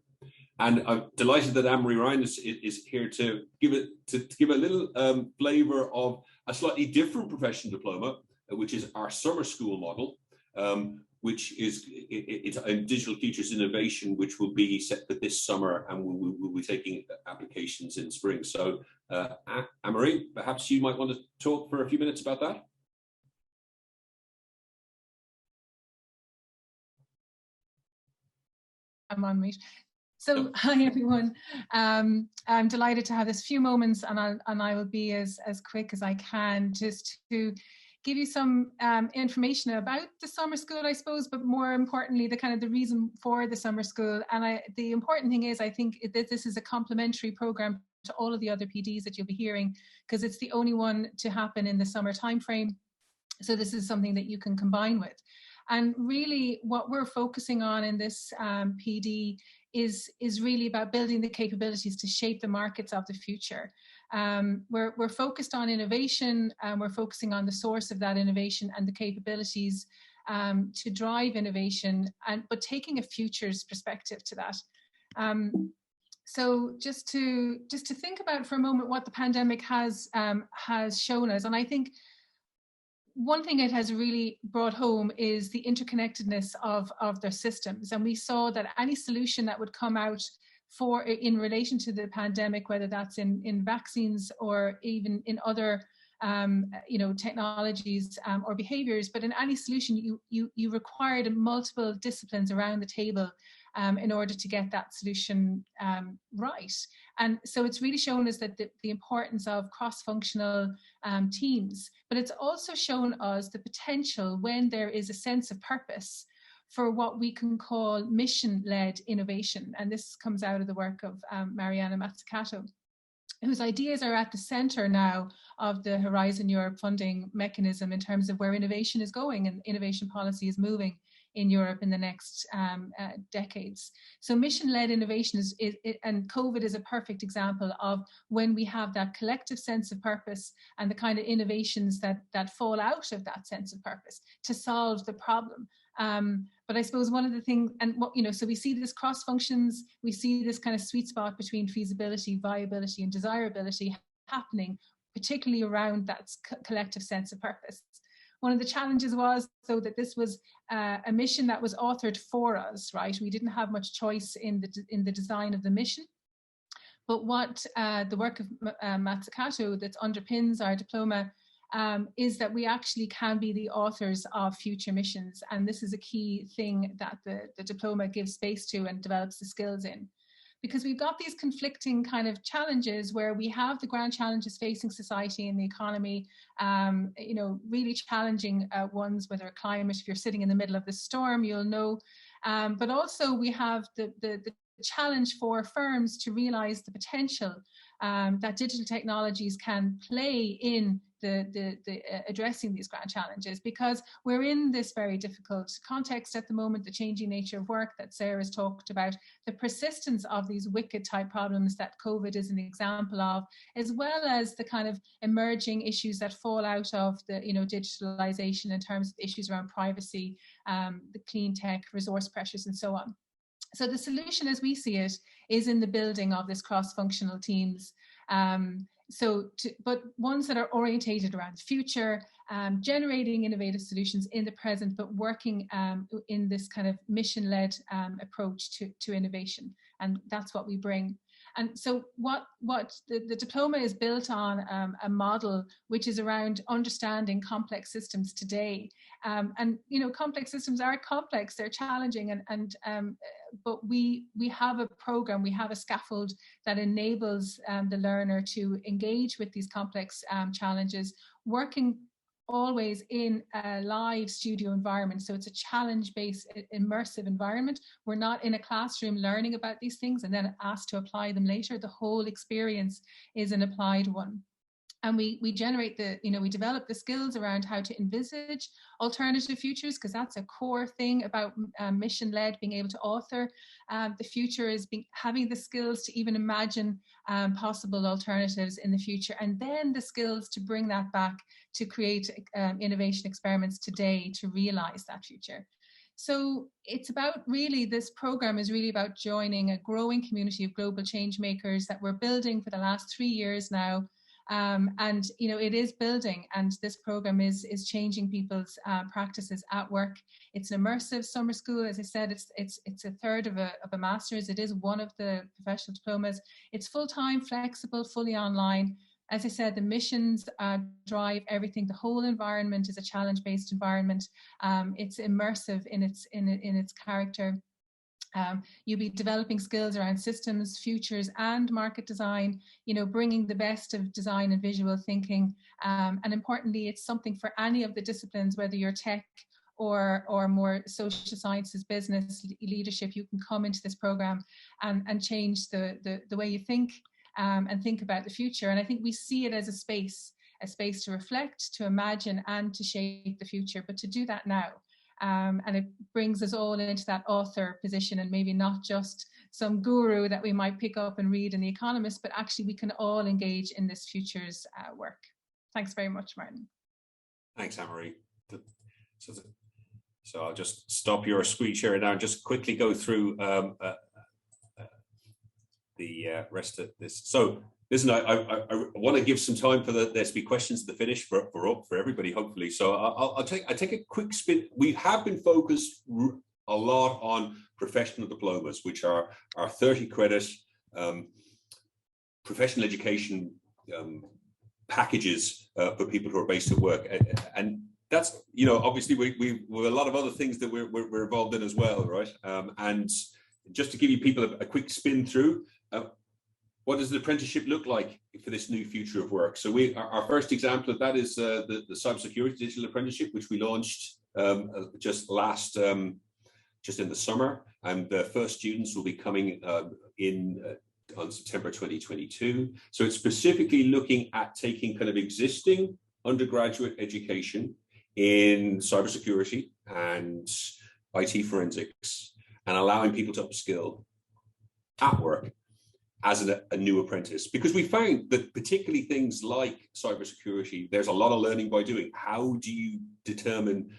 And I'm delighted that Anne-Marie Ryan is here to give a little flavor of a slightly different professional diploma, which is our summer school model, which is it's in digital futures innovation, which will be set for this summer, and we'll be taking applications in spring. So Anne-Marie, perhaps you might want to talk for a few minutes about that. I'm on mute. So hi everyone. I'm delighted to have this few moments, and I will be as quick as I can, just to give you some information about the summer school, I suppose, but more importantly, the reason for the summer school. And the important thing is, I think that this is a complementary program to all of the other PDs that you'll be hearing, because it's the only one to happen in the summer timeframe. So this is something that you can combine with. And really what we're focusing on in this PD is really about building the capabilities to shape the markets of the future. We're focused on innovation, and we're focusing on the source of that innovation and the capabilities to drive innovation, but taking a futures perspective to that. So just to think about for a moment what the pandemic has shown us, and I think one thing it has really brought home is the interconnectedness of their systems. And we saw that any solution that would come out in relation to the pandemic, whether that's in vaccines or even in other technologies or behaviors, but in any solution, you required multiple disciplines around the table in order to get that solution right. And so it's really shown us that the importance of cross-functional teams, but it's also shown us the potential when there is a sense of purpose for what we can call mission-led innovation. And this comes out of the work of Mariana Mazzucato. whose ideas are at the center now of the Horizon Europe funding mechanism in terms of where innovation is going and innovation policy is moving in Europe in the next decades. So mission-led innovation and COVID is a perfect example of when we have that collective sense of purpose and the kind of innovations that fall out of that sense of purpose to solve the problem. But I suppose one of the things, and what, so we see this cross functions, we see this kind of sweet spot between feasibility, viability, and desirability happening, particularly around that collective sense of purpose. One of the challenges was, though, that this was a mission that was authored for us, right? We didn't have much choice in the design of the mission. But what the work of Matsukato that underpins our diploma is that we actually can be the authors of future missions. And this is a key thing that the diploma gives space to and develops the skills in. Because we've got these conflicting kind of challenges where we have the grand challenges facing society and the economy, really challenging ones, whether climate, if you're sitting in the middle of the storm, you'll know. But also we have the challenge for firms to realize the potential that digital technologies can play in the addressing these grand challenges, because we're in this very difficult context at the moment, the changing nature of work that Sarah's talked about, the persistence of these wicked type problems that COVID is an example of, as well as the kind of emerging issues that fall out of the digitalization in terms of issues around privacy, the clean tech, resource pressures, and so on. So the solution as we see it is in the building of this cross-functional teams, but ones that are orientated around the future, generating innovative solutions in the present, but working in this kind of mission-led approach to innovation. And that's what we bring. And so what the diploma is built on a model which is around understanding complex systems today. And complex systems are complex, they're challenging, but we have a program, we have a scaffold that enables the learner to engage with these complex challenges, working always in a live studio environment. So it's a challenge-based, immersive environment. We're not in a classroom learning about these things and then asked to apply them later. The whole experience is an applied one. And we generate we develop the skills around how to envisage alternative futures, because that's a core thing about mission-led, being able to author. The future is having the skills to even imagine possible alternatives in the future, and then the skills to bring that back to create innovation experiments today to realize that future. So it's about really, this program is really about joining a growing community of global change makers that we're building for the last 3 years now. And it is building, and this program is changing people's practices at work. It's an immersive summer school. As I said, it's a third of a master's. It is one of the professional diplomas. It's full-time, flexible, fully online. As I said, the missions drive everything. The whole environment is a challenge-based environment. It's immersive in its character. You'll be developing skills around systems, futures, and market design, bringing the best of design and visual thinking. And importantly, it's something for any of the disciplines, whether you're tech or more social sciences, business, leadership. You can come into this program and change the way you think and think about the future. And I think we see it as a space to reflect, to imagine, and to shape the future, but to do that now. And it brings us all into that author position, and maybe not just some guru that we might pick up and read in The Economist, but actually we can all engage in this future's work. Thanks very much, Martin. Thanks, Anne-Marie. So I'll just stop your screen share now and just quickly go through the rest of this. So listen, I want to give some time for there to be questions at the finish for everybody, hopefully. So I'll take a quick spin. We have been focused a lot on professional diplomas, which are our 30 credit professional education packages for people who are based at work, and that's obviously we a lot of other things that we're involved in as well, right? And just to give you people a quick spin through. What does the apprenticeship look like for this new future of work? So our first example of that is the cybersecurity digital apprenticeship, which we launched just in the summer, and the first students will be coming in on September 2022. So it's specifically looking at taking kind of existing undergraduate education in cybersecurity and IT forensics and allowing people to upskill at work as a new apprentice, because we found that particularly things like cybersecurity, there's a lot of learning by doing. How do you determine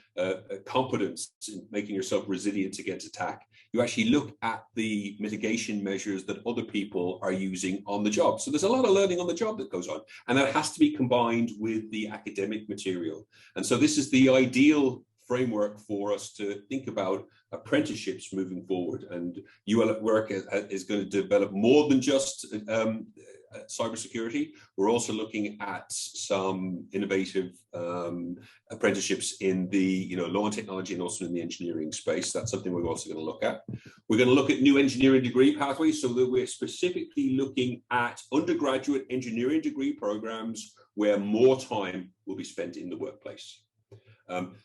competence in making yourself resilient against attack? You actually look at the mitigation measures that other people are using on the job. So there's a lot of learning on the job that goes on, and that has to be combined with the academic material. And so this is the ideal framework for us to think about apprenticeships moving forward. And UL at Work is going to develop more than just cybersecurity. We're also looking at some innovative apprenticeships in the law and technology and also in the engineering space. That's something we're also going to look at. We're going to look at new engineering degree pathways, so that we're specifically looking at undergraduate engineering degree programs where more time will be spent in the workplace.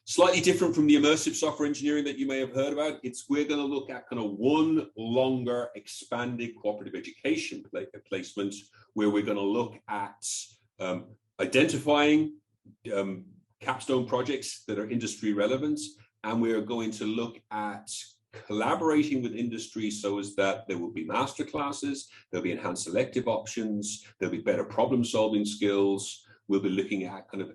Slightly different from the immersive software engineering that you may have heard about. We're going to look at kind of one longer expanded cooperative education placement, where we're going to look at identifying capstone projects that are industry relevant, and we're going to look at collaborating with industry so as that there will be master classes, there'll be enhanced elective options, there'll be better problem solving skills. We'll be looking at kind of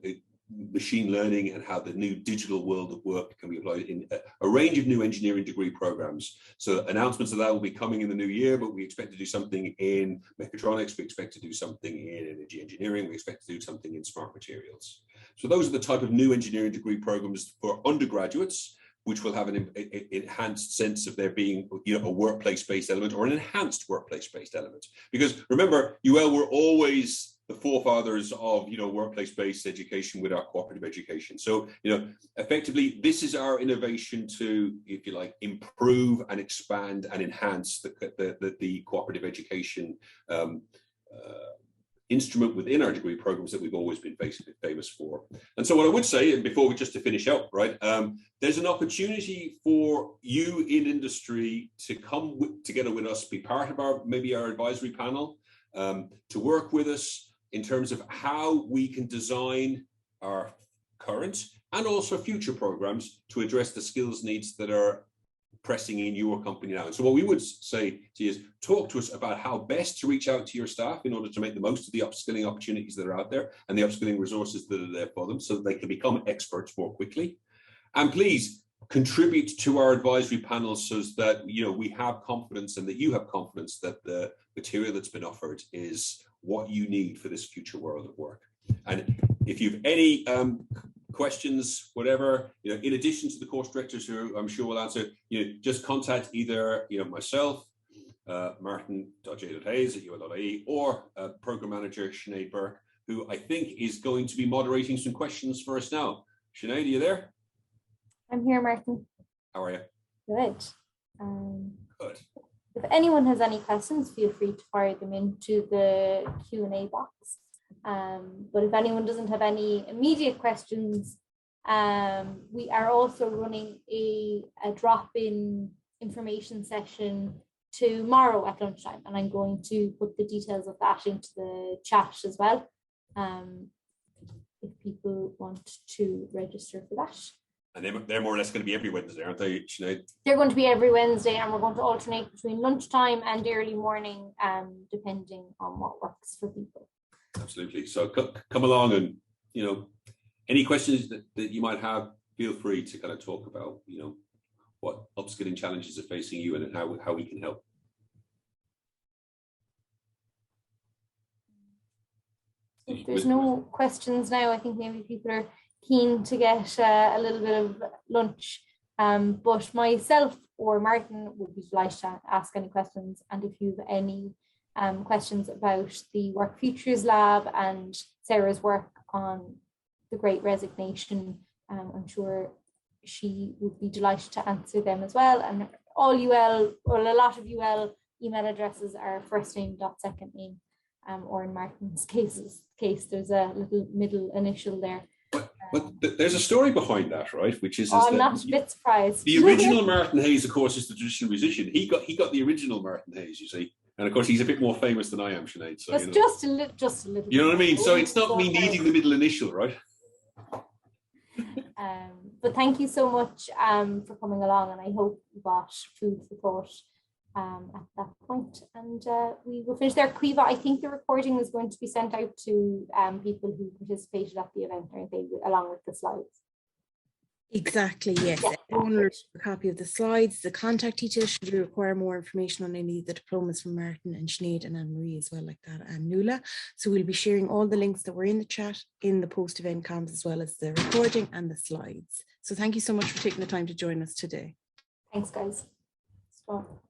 machine learning and how the new digital world of work can be applied in a range of new engineering degree programs. So announcements of that will be coming in the new year, but we expect to do something in mechatronics, we expect to do something in energy engineering, we expect to do something in smart materials. So those are the type of new engineering degree programs for undergraduates, which will have an enhanced sense of there being a workplace-based element or an enhanced workplace-based element. Because remember, UL were always the forefathers of workplace-based education with our cooperative education. So effectively, this is our innovation to, if you like, improve and expand and enhance the cooperative education instrument within our degree programs that we've always been famous for. And so what I would say, and before we just to finish up, right, there's an opportunity for you in industry to come together with us, be part of our advisory panel, to work with us in terms of how we can design our current and also future programs to address the skills needs that are pressing in your company now. And so what we would say to you is talk to us about how best to reach out to your staff in order to make the most of the upskilling opportunities that are out there and the upskilling resources that are there for them so that they can become experts more quickly. And please contribute to our advisory panels so that we have confidence and that you have confidence that the material that's been offered is what you need for this future world of work. And if you've any questions, whatever, in addition to the course directors who I'm sure will answer, just contact either myself, martin.j.hayes@ul.ie, or program manager Sinead Burke, who I think is going to be moderating some questions for us now. Sinead, are you there? I'm here, Martin. How are you? Good. Good. If anyone has any questions, feel free to fire them into the Q&A box. But if anyone doesn't have any immediate questions, we are also running a drop-in information session tomorrow at lunchtime, and I'm going to put the details of that into the chat as well, if people want to register for that. And they're more or less going to be every Wednesday, aren't they, Sinead? They're going to be every Wednesday, and we're going to alternate between lunchtime and early morning, depending on what works for people. Absolutely. So come along, and any questions that you might have, feel free to kind of talk about what upskilling challenges are facing you and how we can help. If there's no questions now, I think maybe people are keen to get a little bit of lunch, but myself or Martin would be delighted to ask any questions. And if you have any questions about the Work Futures Lab and Sarah's work on the Great Resignation, I'm sure she would be delighted to answer them as well. And all UL, or a lot of UL email addresses are first name dot second name, or in Martin's case, there's a little middle initial there. But there's a story behind that, right? Which is, I'm not a bit surprised. The original Martin Hayes, of course, is the traditional musician. He got the original Martin Hayes, you see. And of course, he's a bit more famous than I am, Sinead. So just a little. You know what I mean? So it's not me needing the middle initial, right? But thank you so much for coming along, and I hope you got food for thought at that point. And we will finish there. Caoimhe, I think the recording is going to be sent out to people who participated at the event, aren't they, along with the slides? Exactly, yes. Yeah. Everyone will receive a copy of the slides, the contact details should you require more information on any of the diplomas from Martin and Sinead and Anne-Marie as well, like that, and Nuala. So we'll be sharing all the links that were in the chat in the post-event comms, as well as the recording and the slides. So thank you so much for taking the time to join us today. Thanks, guys. Stop.